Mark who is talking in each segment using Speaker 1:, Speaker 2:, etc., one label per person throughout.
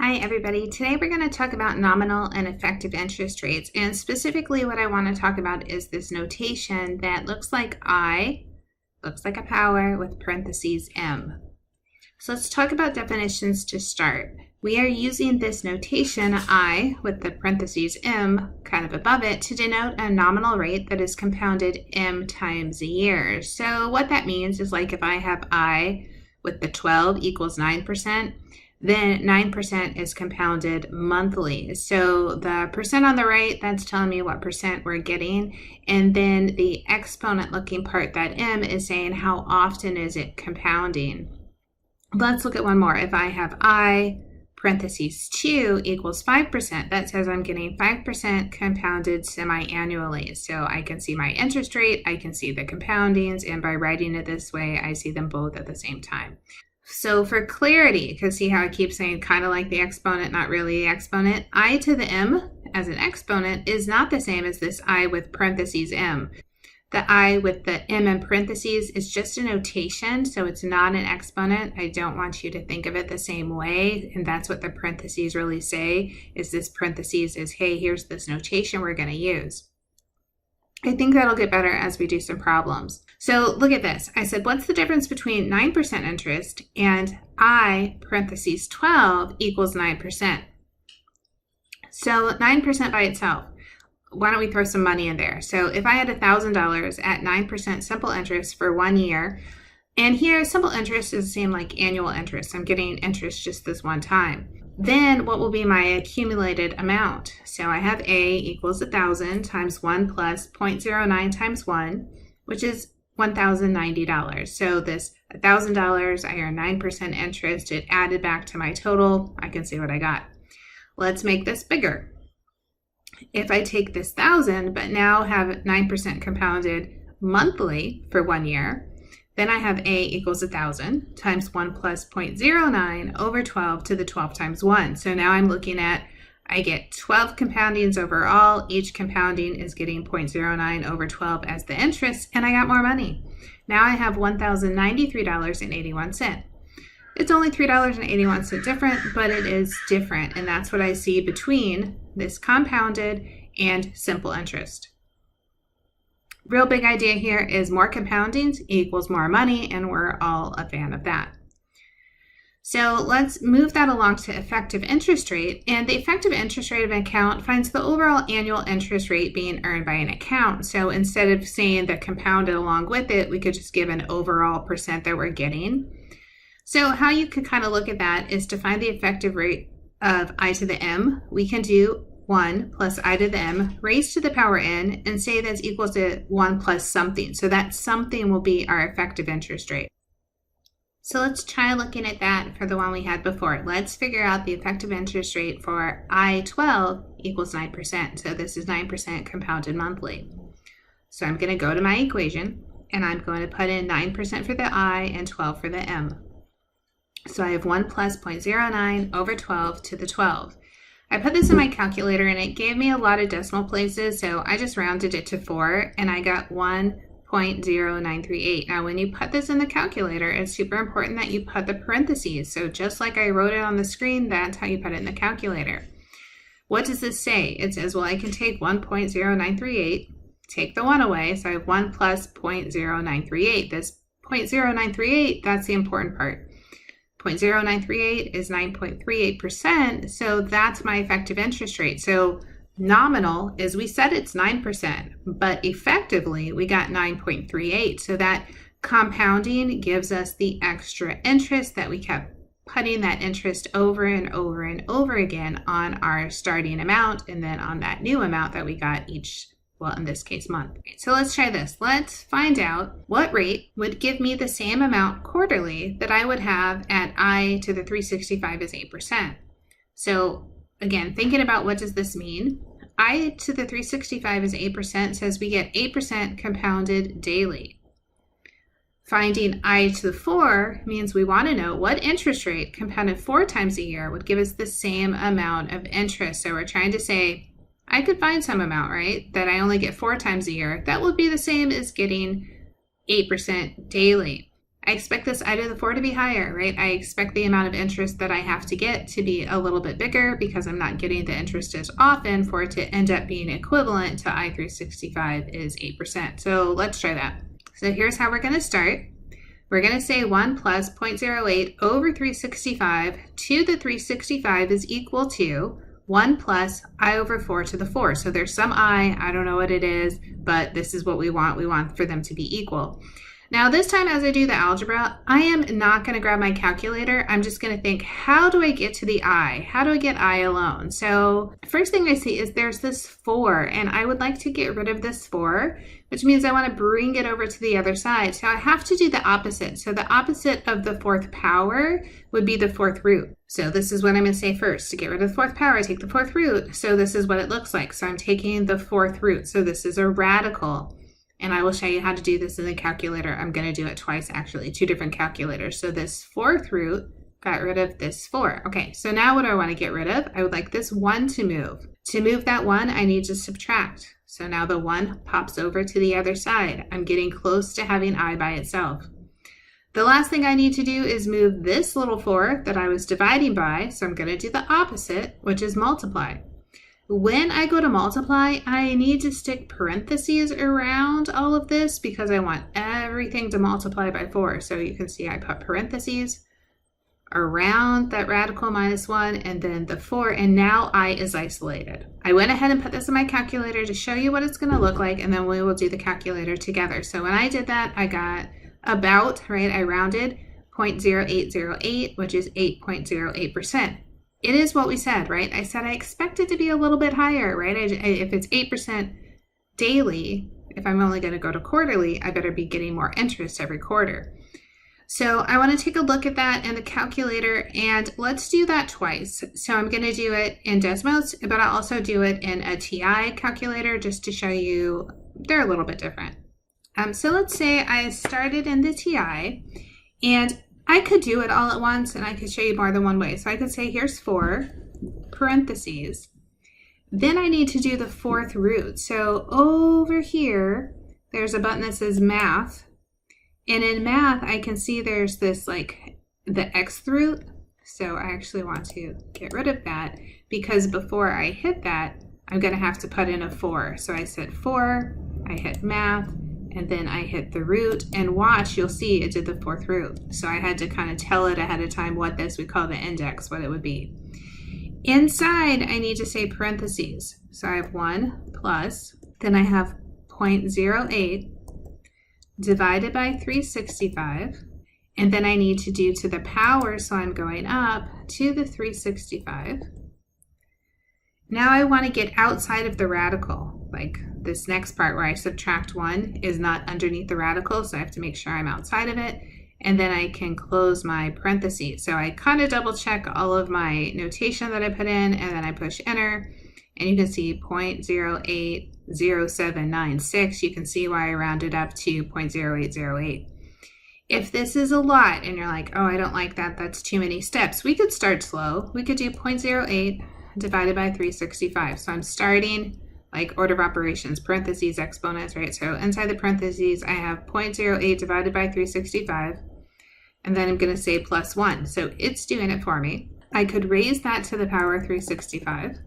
Speaker 1: Hi everybody. Today we're going to talk about nominal and effective interest rates, and specifically what I want to talk about is this notation that looks like I, looks like a power with parentheses M. So let's talk about definitions to start. We are using this notation I with the parentheses M kind of above it to denote a nominal rate that is compounded M times a year. So what that means is, like, if I have I with the 12 equals 9%, then 9% is compounded monthly. So the percent on the right, that's telling me what percent we're getting. And then the exponent looking part, that M, is saying how often is it compounding. Let's look at one more. If I have I parentheses 2 equals 5%, that says I'm getting 5% compounded semi-annually. So I can see my interest rate, I can see the compoundings, and by writing it this way, I see them both at the same time. So for clarity, because see how I keep saying kind of like the exponent, not really the exponent, I to the M as an exponent is not the same as this I with parentheses M. The I with the M in parentheses is just a notation, so it's not an exponent. I don't want you to think of it the same way, and that's what the parentheses really say, is this parentheses is, hey, here's this notation we're going to use. I think that'll get better as we do some problems. So look at this. I said, what's the difference between 9% interest and I parentheses 12 equals 9%? So 9% by itself. Why don't we throw some money in there? So if I had $1,000 at 9% simple interest for 1 year, and here simple interest is the same like annual interest. I'm getting interest just this one time. Then what will be my accumulated amount? So I have A equals 1,000 times 1 plus 0.09 times 1, which is $1,090. So this $1,000, I earn 9% interest. It added back to my total. I can see what I got. Let's make this bigger. If I take this 1,000, but now have 9% compounded monthly for 1 year, then I have A equals 1,000 times 1 plus 0.09 over 12 to the 12 times 1. So now I'm looking at, I get 12 compoundings overall. Each compounding is getting 0.09 over 12 as the interest, and I got more money. Now I have $1,093.81. It's only $3.81 different, but it is different, and that's what I see between this compounded and simple interest. Real big idea here is more compoundings equals more money, and we're all a fan of that. So let's move that along to effective interest rate, and the effective interest rate of an account finds the overall annual interest rate being earned by an account. So instead of saying the compounded along with it, we could just give an overall percent that we're getting. So how you could kind of look at that is to find the effective rate of I to the M. We can do 1 plus I to the M raised to the power n and say that's equal to 1 plus something. So that something will be our effective interest rate. So let's try looking at that for the one we had before. Let's figure out the effective interest rate for I-12 equals 9%. So this is 9% compounded monthly. So I'm going to go to my equation, and I'm going to put in 9% for the I and 12 for the M. So I have 1 plus 0.09 over 12 to the 12. I put this in my calculator, and it gave me a lot of decimal places, so I just rounded it to 4, and I got 1.0938. Now, when you put this in the calculator, it's super important that you put the parentheses. So just like I wrote it on the screen, that's how you put it in the calculator. What does this say? It says, well, I can take 1.0938, take the 1 away, so I have 1 plus 0.0938. This 0.0938, that's the important part. 0.0938 is 9.38%, so that's my effective interest rate. So nominal is, we said it's 9%, but effectively we got 9.38. So that compounding gives us the extra interest that we kept putting that interest over and over and over again on our starting amount, and then on that new amount that we got each, well, in this case, month. So let's try this. Let's find out what rate would give me the same amount quarterly that I would have at I to the 365 is 8%. So again, thinking about what does this mean? I to the 365 is 8% says we get 8% compounded daily. Finding I to the 4 means we want to know what interest rate compounded 4 times a year would give us the same amount of interest. So we're trying to say, I could find some amount, right, that I only get 4 times a year. That would be the same as getting 8% daily. I expect this I to the 4 to be higher, right? I expect the amount of interest that I have to get to be a little bit bigger because I'm not getting the interest as often for it to end up being equivalent to I365 is 8%. So let's try that. So here's how we're going to start. We're going to say 1 plus 0.08 over 365 to the 365 is equal to 1 plus I over 4 to the 4. So there's some I don't know what it is, but this is what we want. We want for them to be equal. Now this time as I do the algebra, I am not going to grab my calculator. I'm just going to think, how do I get to the I? How do I get I alone? So first thing I see is there's this 4, and I would like to get rid of this 4, which means I want to bring it over to the other side. So I have to do the opposite. So the opposite of the 4th power would be the 4th root. So this is what I'm going to say first. To get rid of the 4th power, I take the 4th root. So this is what it looks like. So I'm taking the 4th root. So this is a radical. And I will show you how to do this in the calculator. I'm going to do it twice, actually, 2 different calculators. So this 4th root got rid of this 4. Okay, so now what do I want to get rid of? I would like this 1 to move. To move that 1, I need to subtract. So now the 1 pops over to the other side. I'm getting close to having I by itself. The last thing I need to do is move this little 4 that I was dividing by. So I'm going to do the opposite, which is multiply. When I go to multiply, I need to stick parentheses around all of this because I want everything to multiply by 4. So you can see I put parentheses around that radical minus 1 and then the 4, and now I is isolated. I went ahead and put this in my calculator to show you what it's going to look like, and then we will do the calculator together. So when I did that, I got about, right, I rounded 0.0808, which is 8.08%. It is what we said, right? I said I expect it to be a little bit higher, right? If it's 8% daily, if I'm only going to go to quarterly, I better be getting more interest every quarter. So I want to take a look at that in the calculator, and let's do that twice. So I'm going to do it in Desmos, but I'll also do it in a TI calculator just to show you they're a little bit different. So let's say I started in the TI, and I could do it all at once, and I could show you more than one way. So I could say here's 4, parentheses. Then I need to do the 4th root. So over here, there's a button that says math. And in math, I can see there's this like the xth root. So I actually want to get rid of that because before I hit that, I'm going to have to put in a 4. So I said 4, I hit math, and then I hit the root, and watch, you'll see it did the 4th root. So I had to kind of tell it ahead of time what this, we call the index, what it would be. Inside, I need to say parentheses. So I have 1 plus, then I have 0.08 divided by 365, and then I need to do to the power, so I'm going up to the 365. Now I want to get outside of the radical, like this next part where I subtract 1 is not underneath the radical, so I have to make sure I'm outside of it, and then I can close my parentheses. So I kind of double check all of my notation that I put in, and then I push enter, and you can see 0.080796. You can see why I rounded up to 0.0808. If this is a lot and you're like, oh, I don't like that, that's too many steps, we could start slow. We could do 0.08 divided by 365. So I'm starting like order of operations, parentheses, exponents, right? So inside the parentheses, I have 0.08 divided by 365, and then I'm going to say plus 1. So it's doing it for me. I could raise that to the power of 365,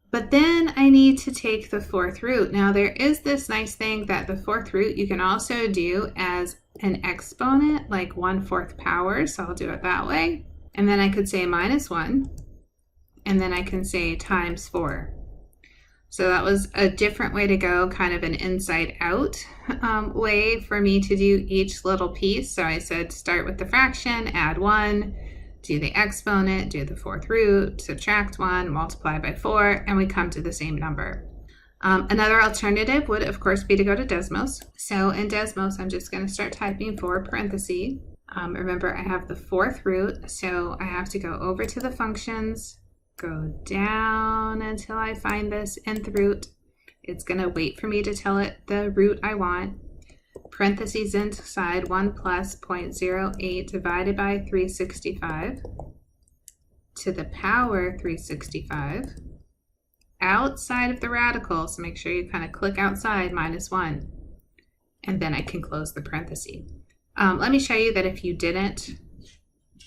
Speaker 1: but then I need to take the 4th root. Now there is this nice thing that the 4th root you can also do as an exponent, like 1/4 power. So I'll do it that way. And then I could say minus 1, and then I can say times 4. So that was a different way to go, kind of an inside out way for me to do each little piece. So I said start with the fraction, add 1, do the exponent, do the 4th root, subtract 1, multiply by 4, and we come to the same number. Another alternative would, of course, be to go to Desmos. So in Desmos, I'm just going to start typing 4 parentheses. Remember, I have the 4th root, so I have to go over to the functions, go down until I find this nth root. It's going to wait for me to tell it the root I want. Parentheses inside 1 plus 0.08 divided by 365 to the power 365. Outside of the radical, so make sure you kind of click outside, minus 1. And then I can close the parenthesis. Let me show you that if you didn't,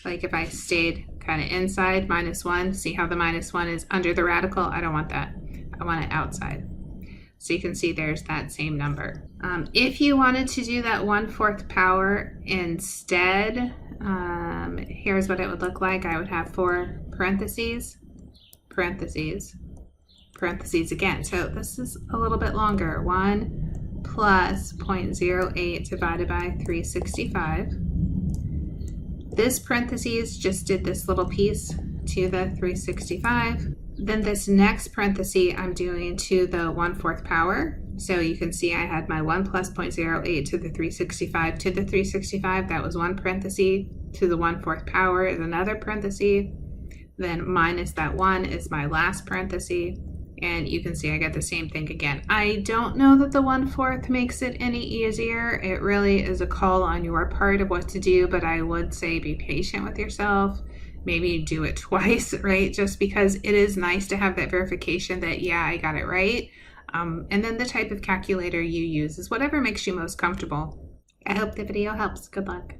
Speaker 1: like if I stayed kind of inside -1, see how the -1 is under the radical? I don't want that. I want it outside. So you can see there's that same number. If you wanted to do that 1/4 power instead, here's what it would look like. I would have 4 parentheses, parentheses, parentheses again. So this is a little bit longer. 1 plus 0.08 divided by 365. This parentheses just did this little piece to the 365. Then this next parenthesis I'm doing to the 1/4 power. So you can see I had my 1 plus 0.08 to the 365 to the 365. That was one parenthesis. To the 1/4 power is another parenthesis. Then minus that 1 is my last parenthesis. And you can see I got the same thing again. I don't know that the 1/4 makes it any easier. It really is a call on your part of what to do, but I would say be patient with yourself. Maybe do it twice, right? Just because it is nice to have that verification that, yeah, I got it right. And then the type of calculator you use is whatever makes you most comfortable. I hope the video helps. Good luck.